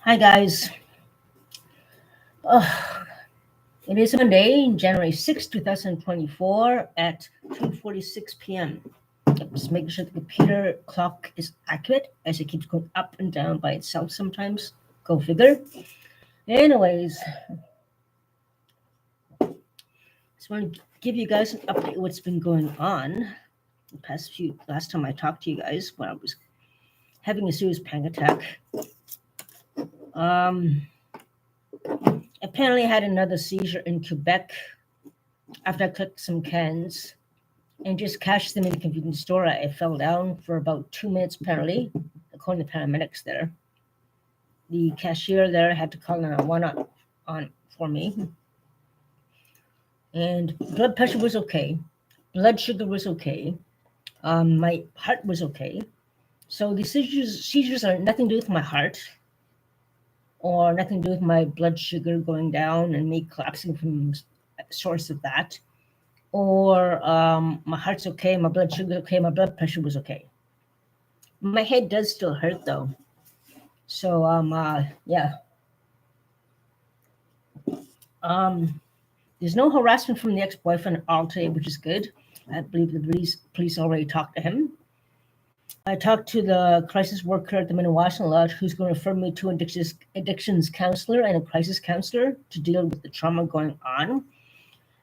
Hi guys. Oh, it is Monday, January 6th, 2024 at 2:46 p.m. Just making sure the computer clock is accurate as it keeps going up and down by itself sometimes. Go figure. Anyways, just want to give you guys an update of what's been going on last time I talked to you guys when I was having a serious panic attack. Apparently I had another seizure in Quebec after I clicked some cans and just cashed them in the convenience store. I fell down for about 2 minutes, apparently, according to paramedics there. The cashier there had to call 911 on for me. And blood pressure was okay. Blood sugar was okay. My heart was okay. So the seizures are nothing to do with my heart or nothing to do with my blood sugar going down and me collapsing from the source of that. Or my heart's okay, my blood sugar's okay, my blood pressure was okay. My head does still hurt though. So yeah. There's no harassment from the ex-boyfriend at all today, which is good. I believe the police already talked to him. I talked to the crisis worker at the Minnewacan Lodge who's going to refer me to an addictions counselor and a crisis counselor to deal with the trauma going on,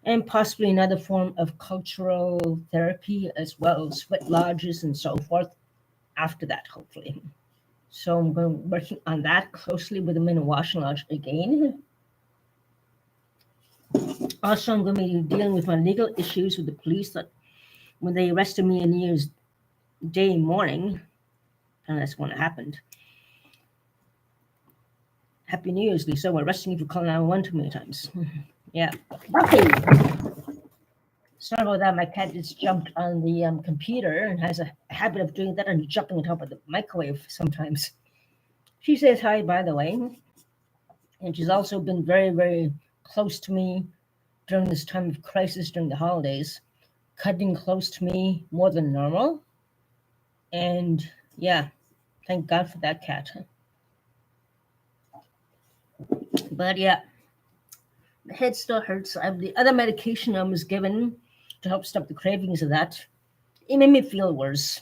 and possibly another form of cultural therapy as well, sweat lodges and so forth after that, hopefully. So I'm working on that closely with the Minnewacan Lodge again. Also, I'm going to be dealing with my legal issues with the police that when they arrested me on New Year's Day morning, and that's when it happened. Happy New Year's, Lisa. We're arresting you for calling 911 too many times. Yeah. Okay. Sorry about that. My cat just jumped on the computer and has a habit of doing that and jumping on top of the microwave sometimes. She says hi, by the way. And she's also been very, very close to me during this time of crisis during the holidays, cutting close to me more than normal. And yeah, thank God for that cat. But yeah, the head still hurts. I have the other medication I was given to help stop the cravings of that. It made me feel worse.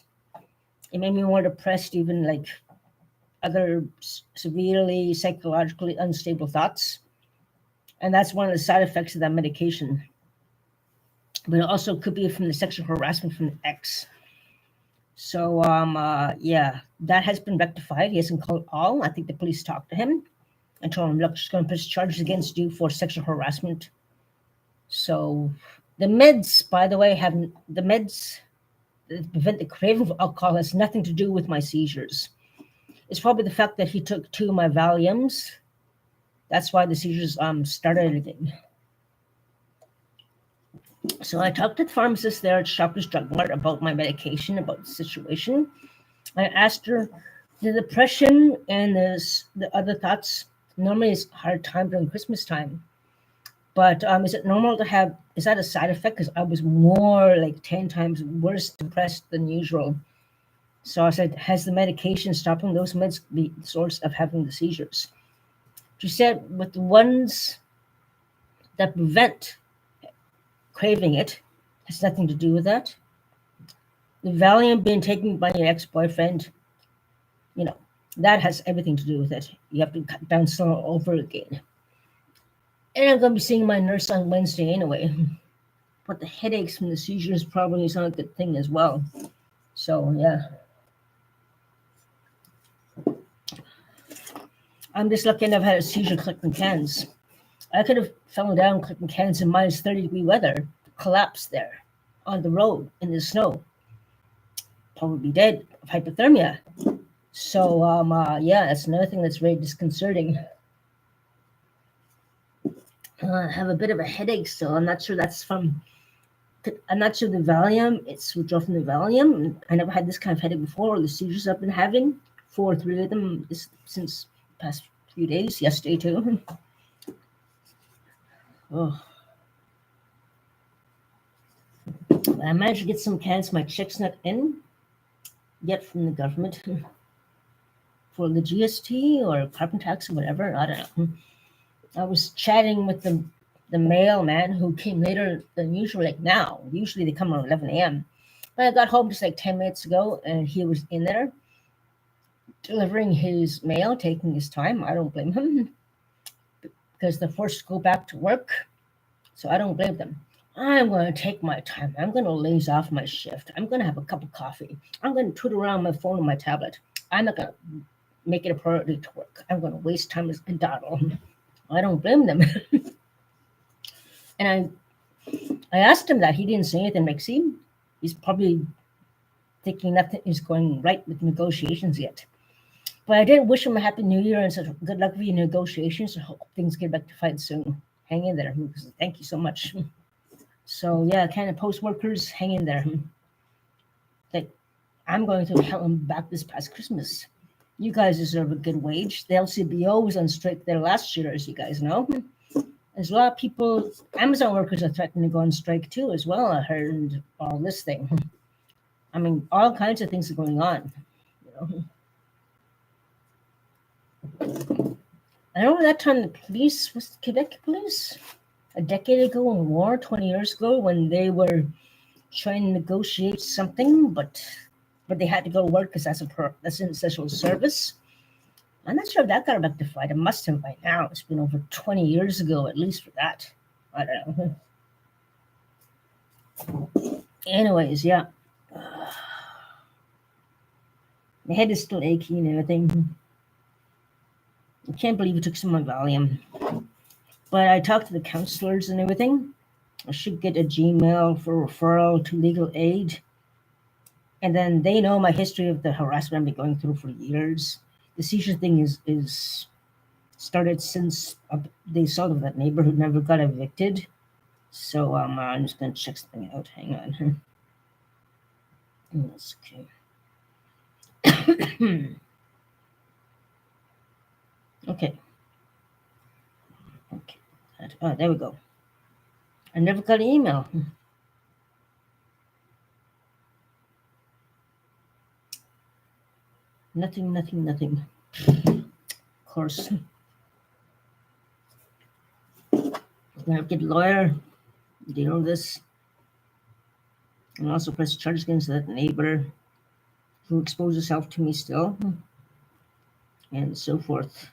It made me more depressed, even like other severely psychologically unstable thoughts. And that's one of the side effects of that medication. But it also could be from the sexual harassment from the ex. So yeah, that has been rectified. He hasn't called all. I think the police talked to him and told him, look, she's going to press charges against you for sexual harassment. So the meds, by the way, the meds that prevent the craving for alcohol has nothing to do with my seizures. It's probably the fact that he took 2 of my Valiums. That's why the seizures started again. So I talked to the pharmacist there at Shoppers Drug Mart about my medication, about the situation. I asked her, the depression and the other thoughts normally is a hard time during Christmas time. But is it normal to have, is that a side effect? Because I was more like 10 times worse depressed than usual. So I said, has the medication stopping those meds be the source of having the seizures? She said, with the ones that prevent craving it, has nothing to do with that. The Valium being taken by your ex-boyfriend, that has everything to do with it. You have to cut down some over again. And I'm going to be seeing my nurse on Wednesday anyway. But the headaches from the seizures probably is not a good thing as well. So, yeah. I'm just lucky enough I had a seizure collecting cans. I could have fallen down collecting cans in minus 30-degree weather, collapsed there on the road in the snow. Probably dead of hypothermia. So, yeah, that's another thing that's very disconcerting. I have a bit of a headache still. I'm not sure that's from... I'm not sure the Valium, it's withdrawn from the Valium. I never had this kind of headache before, or the seizures I've been having. 4 or 3 of them since the past few days, yesterday too. Oh. I managed to get some cans. My check's not in yet from the government. for the GST or carbon tax or whatever. I don't know. I was chatting with the mailman who came later than usual, like now. Usually they come around 11 a.m. But I got home just like 10 minutes ago and he was in there delivering his mail, taking his time. I don't blame him because they're forced to go back to work. So I don't blame them. I'm going to take my time. I'm going to laze off my shift. I'm going to have a cup of coffee. I'm going to twiddle around my phone and my tablet. I'm not going to make it a priority to work. I'm going to waste time and dawdle. I don't blame them. And I asked him that. He didn't say anything. Like, see, he's probably thinking nothing is going right with negotiations yet. But I did wish him a happy new year and said good luck with your negotiations. I hope things get rectified soon. Hang in there. Thank you so much. So yeah, kind of post workers, hang in there. Like, I'm going to hell them back this past Christmas. You guys deserve a good wage. The LCBO was on strike there last year, as you guys know. There's a lot of people, Amazon workers are threatening to go on strike too, as well. I heard all this thing. I mean, all kinds of things are going on. You know? I remember that time the police, was Quebec police, a decade ago in war, 20 years ago, when they were trying to negotiate something, but they had to go to work because that's an essential service. I'm not sure if that got rectified. It must have by now. It's been over 20 years ago, at least for that. I don't know. Anyways, yeah. My head is still achy and everything. I can't believe it took some of my Valium. But I talked to the counselors and everything. I should get a Gmail for referral to legal aid. And then they know my history of the harassment I've been going through for years. The seizure thing is started since they saw that that neighbor who never got evicted. So I'm just going to check something out. Hang on. That's okay. Okay. Oh, there we go. I never got an email. Nothing. Of course. I'm going to get a lawyer. Do you know this? And also press charges against that neighbor who exposed herself to me still. And so forth.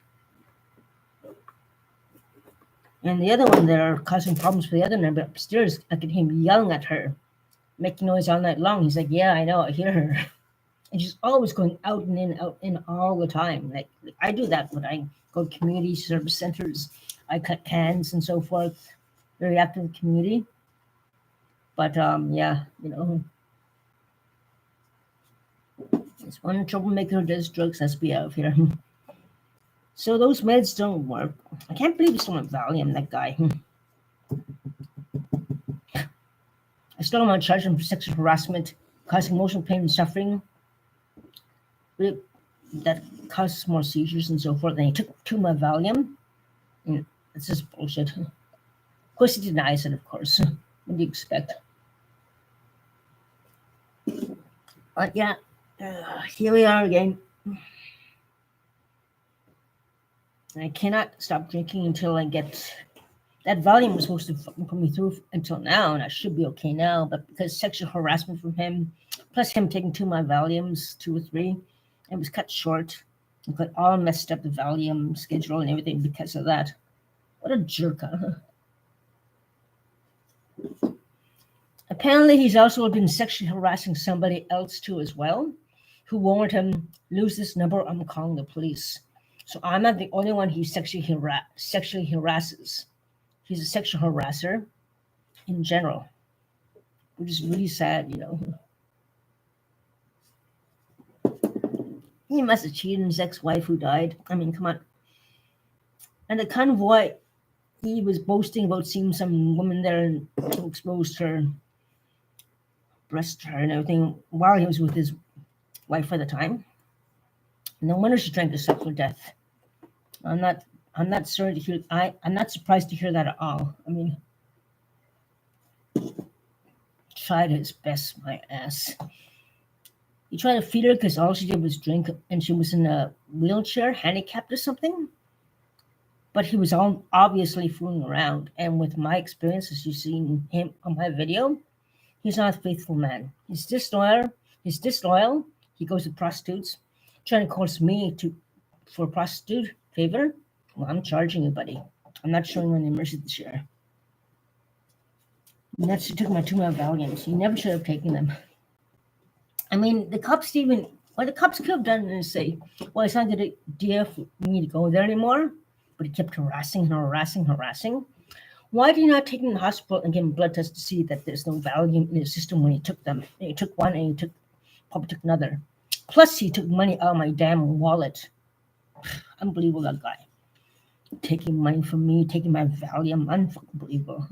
And the other one there causing problems for the other neighbor upstairs. I could hear him yelling at her, making noise all night long. He's like, yeah, I know, I hear her. And she's always going out and in all the time. Like I do that when I go to community service centers. I cut cans and so forth. Very active in the community. But yeah, you know, this one troublemaker who does drugs has to be out of here. So those meds don't work. I can't believe he's still on Valium, that guy. I still want to charge him for sexual harassment, causing emotional pain and suffering. That causes more seizures and so forth. And he took too much Valium. It's just bullshit. Of course, he denies it, of course. What do you expect? But yeah, here we are again. I cannot stop drinking until I get... That Valium was supposed to fucking put me through until now, and I should be okay now. But because sexual harassment from him, plus him taking 2 of my Valiums, 2 or 3, it was cut short. I got all messed up, the Valium schedule and everything because of that. What a jerk, huh? Apparently, he's also been sexually harassing somebody else too as well, who warned him, lose this number, I'm calling the police. So I'm not the only one he sexually harasses. He's a sexual harasser in general, which is really sad, you know. He must have cheated on his ex-wife who died. I mean, come on. And the convoy, he was boasting about seeing some woman there and who exposed her breast hair and everything while he was with his wife at the time. No wonder she drank herself to death. I'm not sorry to hear. I'm not surprised to hear that at all. I mean, tried his best, my ass. He tried to feed her because all she did was drink, and she was in a wheelchair, handicapped or something. But he was all obviously fooling around. And with my experience, as you've seen him on my video, he's not a faithful man. He's disloyal. He's disloyal. He goes to prostitutes, trying to coerce me to for a prostitute favor. Well, I'm charging you, buddy. I'm not showing you any mercy this year. Next, you took my 2 Valiums. You never should have taken them. I mean, the cops even what the cops could have done is say, well, it's not a good idea for me to go there anymore. But he kept harassing. Why did you not take him to the hospital and give him blood tests to see that there's no Valium in his system when he took them? And he took one and probably took another. Plus, he took money out of my damn wallet. Unbelievable, that guy. Taking money from me, taking my Valium. Unbelievable.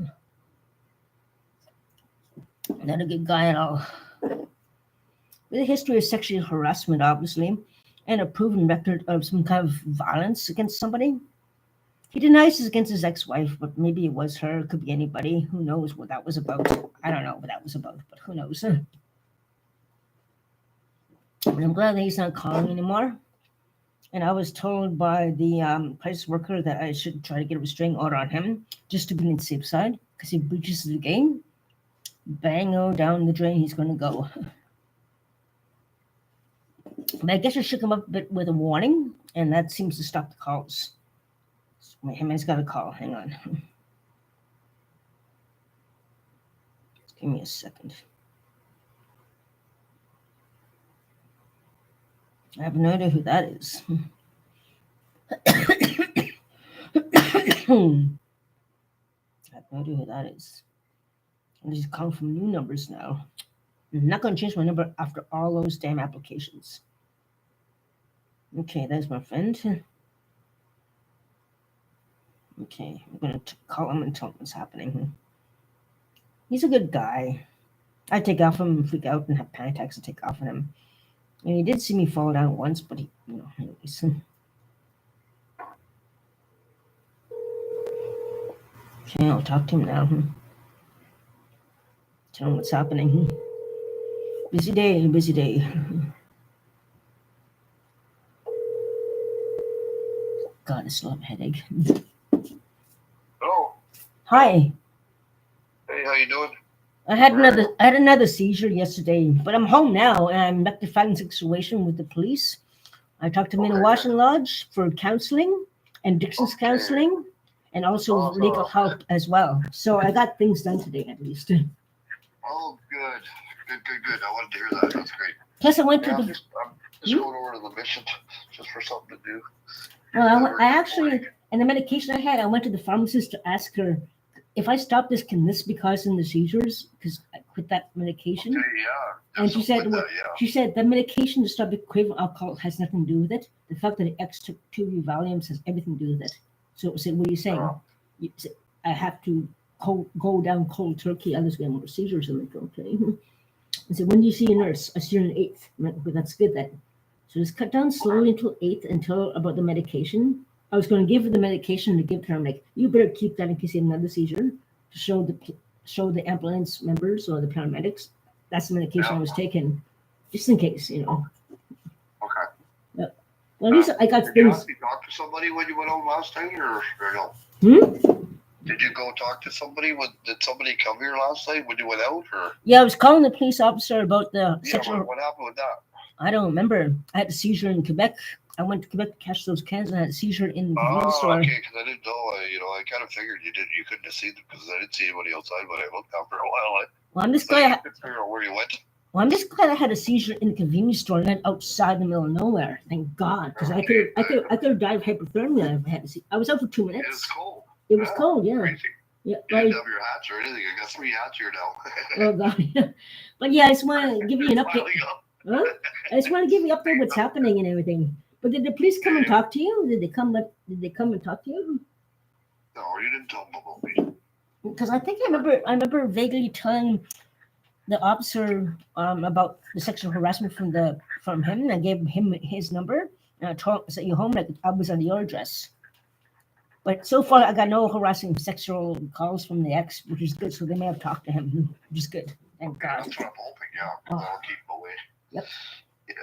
Not a good guy at all. With a history of sexual harassment, obviously, and a proven record of some kind of violence against somebody. He denies it's against his ex-wife, but maybe it was her. It could be anybody. Who knows what that was about? I don't know what that was about, but who knows? And I'm glad that he's not calling anymore. And I was told by the crisis worker that I should try to get a restraining order on him just to be on the safe side because he breaches the game. Bang, down the drain he's going to go. But I guess I shook him up a bit with a warning, and that seems to stop the calls. Wait, he's got a call. Hang on. Give me a second. I have no idea who that is. I have no idea who that is. And he's calling from new numbers now. I'm not going to change my number after all those damn applications. Okay, there's my friend. Okay, I'm going to call him and tell him what's happening. He's a good guy. I take off him, freak out, and have panic attacks to take off on him. And he did see me fall down once, but he, anyways. Okay, I'll talk to him now. Tell him what's happening. Busy day. God, I still have a headache. Hello. Hi. Hey, how you doing? I had another seizure yesterday, but I'm home now, and I'm rectifying the situation with the police. I talked to Minnewacan Lodge for counseling and Dixon's counseling, and also legal help as well. So I got things done today, at least. Oh, good. I wanted to hear that. That's great. Plus, I went to I'm just going over to the mission just for something to do. Well, I actually, and the medication I had, I went to the pharmacist to ask her, if I stop this, can this be causing the seizures? Because I quit that medication. Okay, yeah. And she said the medication to stop the craving alcohol has nothing to do with it. The fact that the X took 2 Valiums has everything to do with it. So what are you saying? I have to go down cold turkey, others get more seizures. I'm like, okay. I said, when do you see a nurse? I see her on the 8th. I'm like, well, that's good then. So just cut down slowly until 8th, until about the medication. I was going to give her the medication to give to her. I'm like, you better keep that in case you have another seizure, to show the ambulance members or the paramedics. That's the medication I was taking, just in case, Okay. Yeah. Well, at least I got things. Did you actually talk to somebody when you went out last night, or no? Did you go talk to somebody? Did somebody come here last night when you went out, or? Yeah, I was calling the police officer about the sexual. What happened with that? I don't remember. I had a seizure in Quebec. I went to Quebec to catch those cans, and I had a seizure in the convenience store. Okay, because I didn't know. I kind of figured you couldn't have seen them because I didn't see anybody outside when I looked out for a while. Well, I'm just glad. I couldn't figure out where you went. Well, I'm just glad I had a seizure in the convenience store, not outside in the middle of nowhere. Thank God, because I could have died of hypothermia if I had to see. I was out for 2 minutes. It was cold. It was cold, yeah. Crazy. Yeah, you didn't have your hats or anything. I got 3 hats here now. Oh God, yeah. But yeah, I just want to give you an update. Huh? I just want to give you an update what's happening and everything. But did the police come and talk to you? Did they come and talk to you? No, you didn't tell them about me. Because I think I remember vaguely telling the officer about the sexual harassment from him, and I gave him his number, and I told him, I said, "You home?" I was on your address. But so far, I got no harassing sexual calls from the ex, which is good. So they may have talked to him, which is good. Thank God. That's what I'm hoping. Yeah, I'll keep him away. Yep.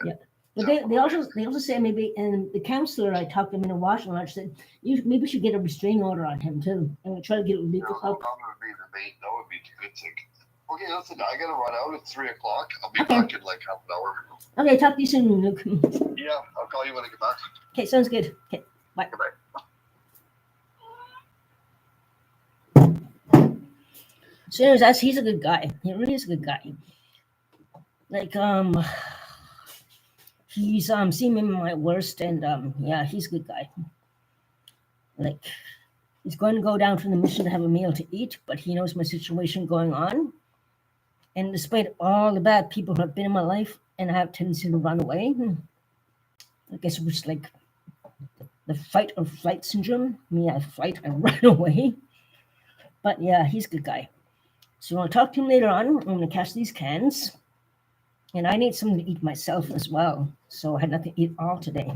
But they also say maybe, and the counselor I talked to him in a Washington Lodge said you maybe should get a restraining order on him too, and try to get legal help. That would be the good thing. Okay, listen, I gotta run out. It's 3:00. I'll be back in like half an hour. Okay, talk to you soon, Luke. Yeah, I'll call you when I get back. Okay, sounds good. Okay, bye. Bye. So anyways, he's a good guy. He really is a good guy. Like he's seen me in my worst, and yeah, he's a good guy. Like he's going to go down from the mission to have a meal to eat, but he knows my situation going on. And despite all the bad people who have been in my life, and I have a tendency to run away, I guess it was like the fight or flight syndrome. Me, I fight, I run away. But yeah, he's a good guy. So I'll talk to him later on. I'm going to catch these cans. And I need something to eat myself as well. So I had nothing to eat all today.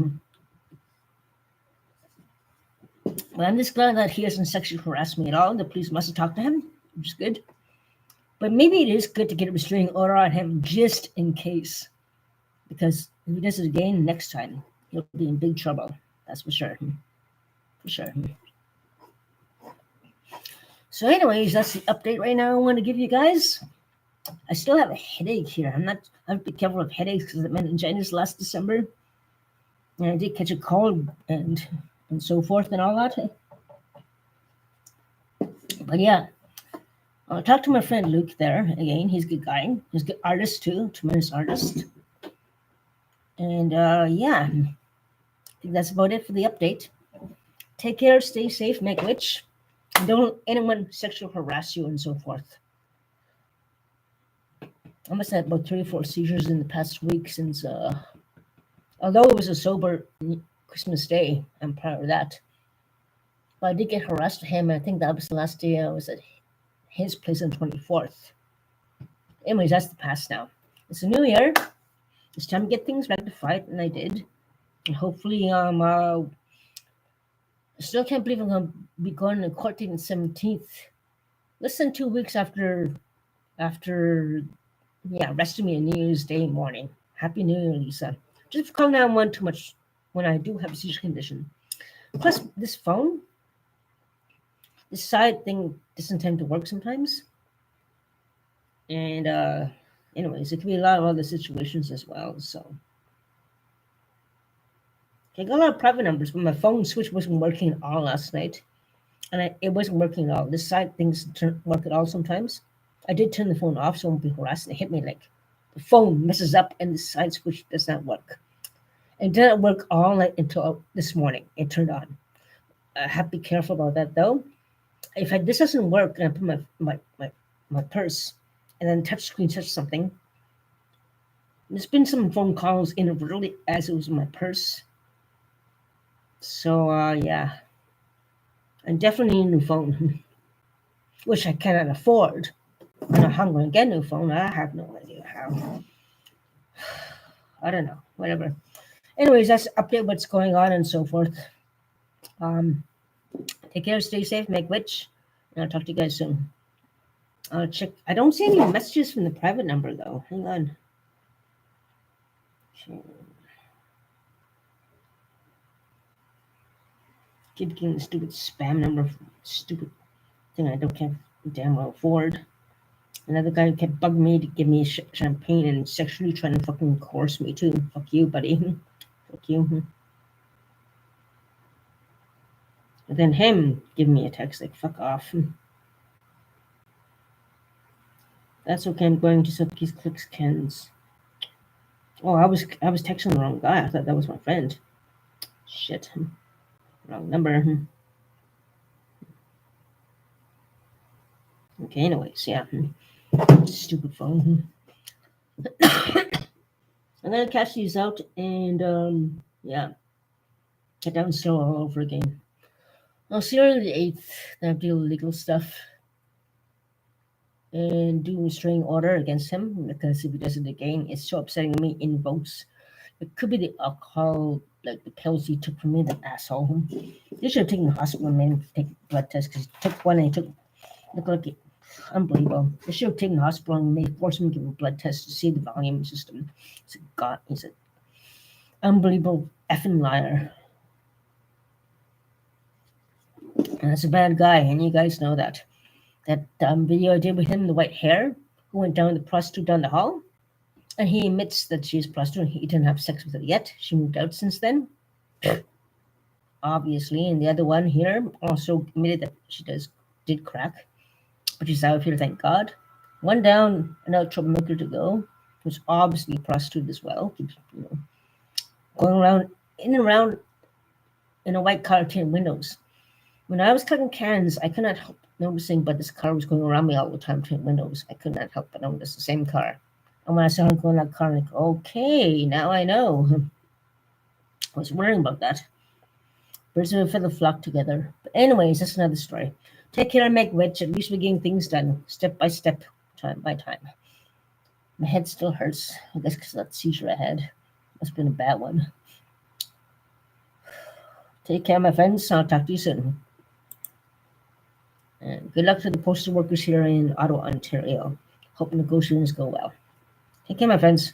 But I'm just glad that he hasn't sexually harassed me at all. The police must have talked to him, which is good. But maybe it is good to get a restraining order on him just in case. Because if he does it again next time, he'll be in big trouble. That's for sure. For sure. So anyways, that's the update right now I want to give you guys. I still have a headache here. I have to be careful of headaches because I had meningitis last December. And I did catch a cold and so forth and all that. But yeah, I'll talk to my friend Luke there again. He's a good guy. He's a good artist too, tremendous artist. And yeah, I think that's about it for the update. Take care, stay safe, make witch. And don't let anyone sexually harass you and so forth. I must have had about 3 or 4 seizures in the past week since, although it was a sober Christmas Day, I'm proud of that. But I did get harassed with him. I think that was the last day I was at his place on 24th. Anyways, that's the past now. It's a new year. It's time to get things rectified, and I did. And hopefully, I still can't believe I'm going to be going to court date on the 17th. Less than 2 weeks after arresting me on New Year's Day morning. Happy New Year, Lisa. Just calm down one too much when I do have a seizure condition. Plus, this phone, this side thing doesn't tend to work sometimes. And anyways, it could be a lot of other situations as well. So I got a lot of private numbers, but my phone switch wasn't working at all last night. And it wasn't working at all. This side things don't work at all sometimes. I did turn the phone off so I won't be harassed. It hit me like the phone messes up and the side switch does not work. It didn't work all night until this morning. It turned on. I have to be careful about that though. If this doesn't work and I put my purse and then touch something, there's been some phone calls inadvertently as it was in my purse. So yeah, I definitely need a new phone, which I cannot afford. I don't know how I'm going to get a new phone. I have no idea how. I don't know. Whatever. Anyways, that's update what's going on and so forth. Take care, stay safe, make witch, and I'll talk to you guys soon. I'll check. I don't see any messages from the private number though. Hang on. Keep getting the stupid spam number, stupid thing I can't damn well afford. Another guy kept bugging me to give me champagne and sexually trying to fucking coerce me too. Fuck you, buddy. Fuck you. And then him giving me a text like, fuck off. That's okay, I'm going to suck his clicks Ken's. Oh, I was texting the wrong guy. I thought that was my friend. Shit. Wrong number. Okay, anyways, yeah. Stupid phone. I'm gonna catch these out and yeah. Get down slow all over again. I'll see you on the 8th. Then I'll deal with legal stuff. And do a restraining order against him because if he does it again, it's so upsetting me in votes. It could be the alcohol, like the pills he took from me, the asshole. They should have taken the hospital and made him take blood tests because he took one and he looked like it. Unbelievable. They should have taken the hospital and forced him to give him a blood test to see the volume system. He's a Unbelievable effing liar. And that's a bad guy, and you guys know that. That video I did with him, the white hair, who went down the prostitute down the hall, and he admits that she's a prostitute. He didn't have sex with her yet. She moved out since then, obviously. And the other one here also admitted that she did crack, but she's out of here, thank God. One down, another troublemaker to go, who's obviously a prostitute as well. Keeps, going around in and around in a white car, tinted windows. When I was cutting cans, I could not help noticing, but this car was going around me all the time, tinted windows. I could not help but notice the same car. And when I saw her go in that car, I'm like, okay, now I know. I was worrying about that. Birds of a feather flock together. But anyways, that's another story. Take care and make rich. At least we're getting things done, step by step, time by time. My head still hurts. I guess because of that seizure I had. Must have been a bad one. Take care, my friends. I'll talk to you soon. And good luck to the postal workers here in Ottawa, Ontario. Hope negotiations go well. Take care, my friends.